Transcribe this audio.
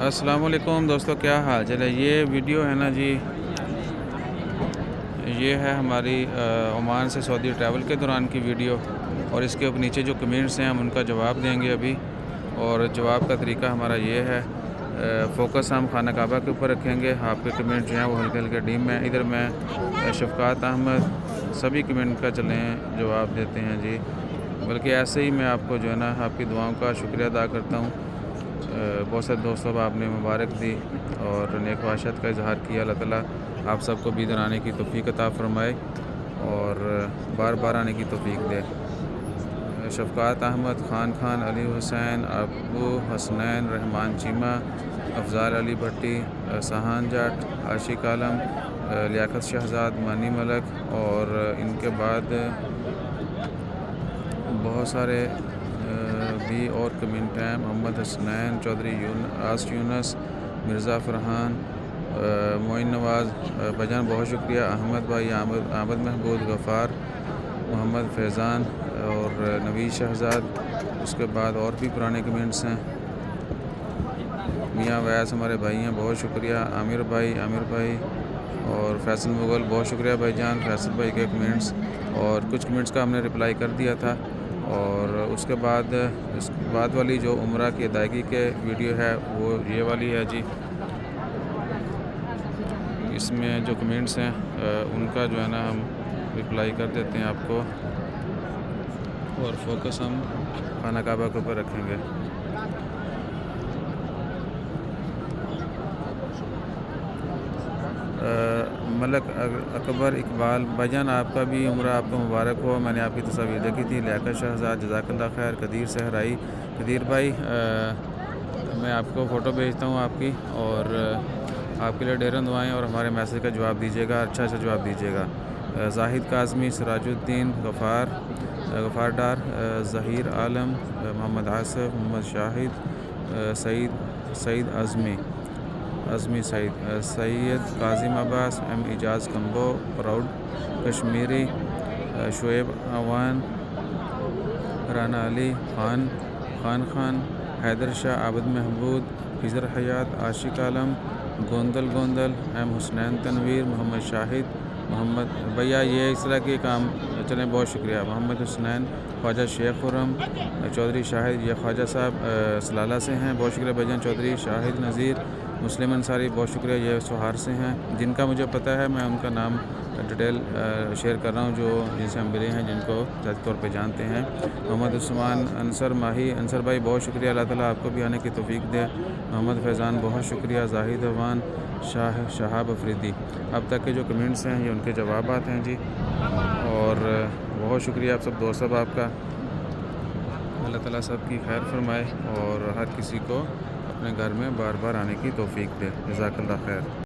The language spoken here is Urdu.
السلام علیکم دوستو، کیا حال چل ہے؟ یہ ویڈیو ہے نا جی، یہ ہے ہماری عمان سے سعودی ٹریول کے دوران کی ویڈیو، اور اس کے نیچے جو کمنٹس ہیں ہم ان کا جواب دیں گے ابھی۔ اور جواب کا طریقہ ہمارا یہ ہے، فوکس ہم خانہ کعبہ کے اوپر رکھیں گے۔ آپ کے کمنٹ جو ہیں وہ ہلکے ہلکے ڈیم میں، ادھر میں شفقات احمد سبھی کمنٹ کا چلیں جواب دیتے ہیں جی، بلکہ ایسے ہی میں آپ کو جو ہے نا آپ کی دعاؤں کا شکریہ ادا کرتا ہوں۔ بہت سے دوستوں کو آپ نے مبارک دی اور نیک خواہشات کا اظہار کیا۔ اللہ تعالیٰ آپ سب کو بھی ادھر آنے کی توفیق عطا فرمائے اور بار بار آنے کی توفیق دے۔ شفقات احمد، خان، علی حسین، ابو حسنین، رحمان چیمہ، افضال علی بھٹی، سہان جٹ، عاشق عالم، لیاقت شہزاد، مانی ملک، اور ان کے بعد بہت سارے بھی اور کمنٹ ہیں۔ محمد حسنین چودھری، یونس، مرزا فرحان، معین نواز، بجان بہت شکریہ، احمد بھائی، عابد محمود، غفار، محمد فیضان اور نوید شہزاد۔ اس کے بعد اور بھی پرانے کمنٹس ہیں۔ میاں ویس ہمارے بھائی ہیں، بہت شکریہ۔ عامر بھائی اور فیصل مغل، بہت شکریہ بھائی جان، فیصل بھائی کے کمنٹس، اور کچھ کمنٹس کا ہم نے رپلائی کر دیا تھا۔ اور اس کے بعد والی جو عمرہ کی ادائیگی کے ویڈیو ہے وہ یہ والی ہے جی۔ اس میں جو کمنٹس ہیں ان کا جو ہے نا ہم رپلائی کر دیتے ہیں آپ کو، اور فوکس ہم خانہ کعبہ کے اوپر رکھیں گے۔ ملک اکبر اقبال، بھائی جان آپ کا بھی عمرہ آپ کو مبارک ہو۔ میں نے آپ کی تصاویر دیکھی تھی۔ لیاقت شہزاد، جزاک اللہ خیر۔ قدیر صحرائی، قدیر بھائی میں آپ کو فوٹو بھیجتا ہوں آپ کی، اور آپ کے لیے ڈیرن دعائیں، اور ہمارے میسیج کا جواب دیجیے گا، اچھا جواب دیجیے گا۔ زاہد کاظمی، سراج الدین، غفار ڈار، ظہیر عالم، محمد آصف، محمد شاہد، سعید عزمی سید کاظم عباس، اعجاز کمبو، پراؤڈ کشمیری، شعیب اوان، رانا علی، خان، حیدر شاہ، عابد محمود، خضر حیات، عاشق عالم، گوندل، حسنین تنویر، محمد شاہد، محمد بھیا یہ اس طرح کے کام چلیں، بہت شکریہ۔ محمد حسنین، خواجہ شیخ خرم، چودھری شاہد، یہ خواجہ صاحب سلالہ سے ہیں، بہت شکریہ بھائی جان۔ چودھری شاہد نذیر، مسلم انصاری، بہت شکریہ، یہ سہار سے ہیں۔ جن کا مجھے پتہ ہے میں ان کا نام ڈیٹیل شیئر کر رہا ہوں، جن سے ہم ملے ہیں، جن کو ذاتی طور پہ جانتے ہیں۔ محمد عثمان، انصر ماہی، انصر بھائی بہت شکریہ، اللہ تعالیٰ آپ کو بھی آنے کی توفیق دے۔ محمد فیضان، بہت شکریہ۔ زاہد اوان، شہاب افریدی۔ اب تک کے جو کمنٹس ہیں یہ ان کے جوابات ہیں جی، اور بہت شکریہ آپ سب دوست آپ کا۔ اللہ تعالیٰ سب کی خیر فرمائے اور ہر کسی کو اپنے گھر میں بار بار آنے کی توفیق دے۔ جزاک اللہ خیر۔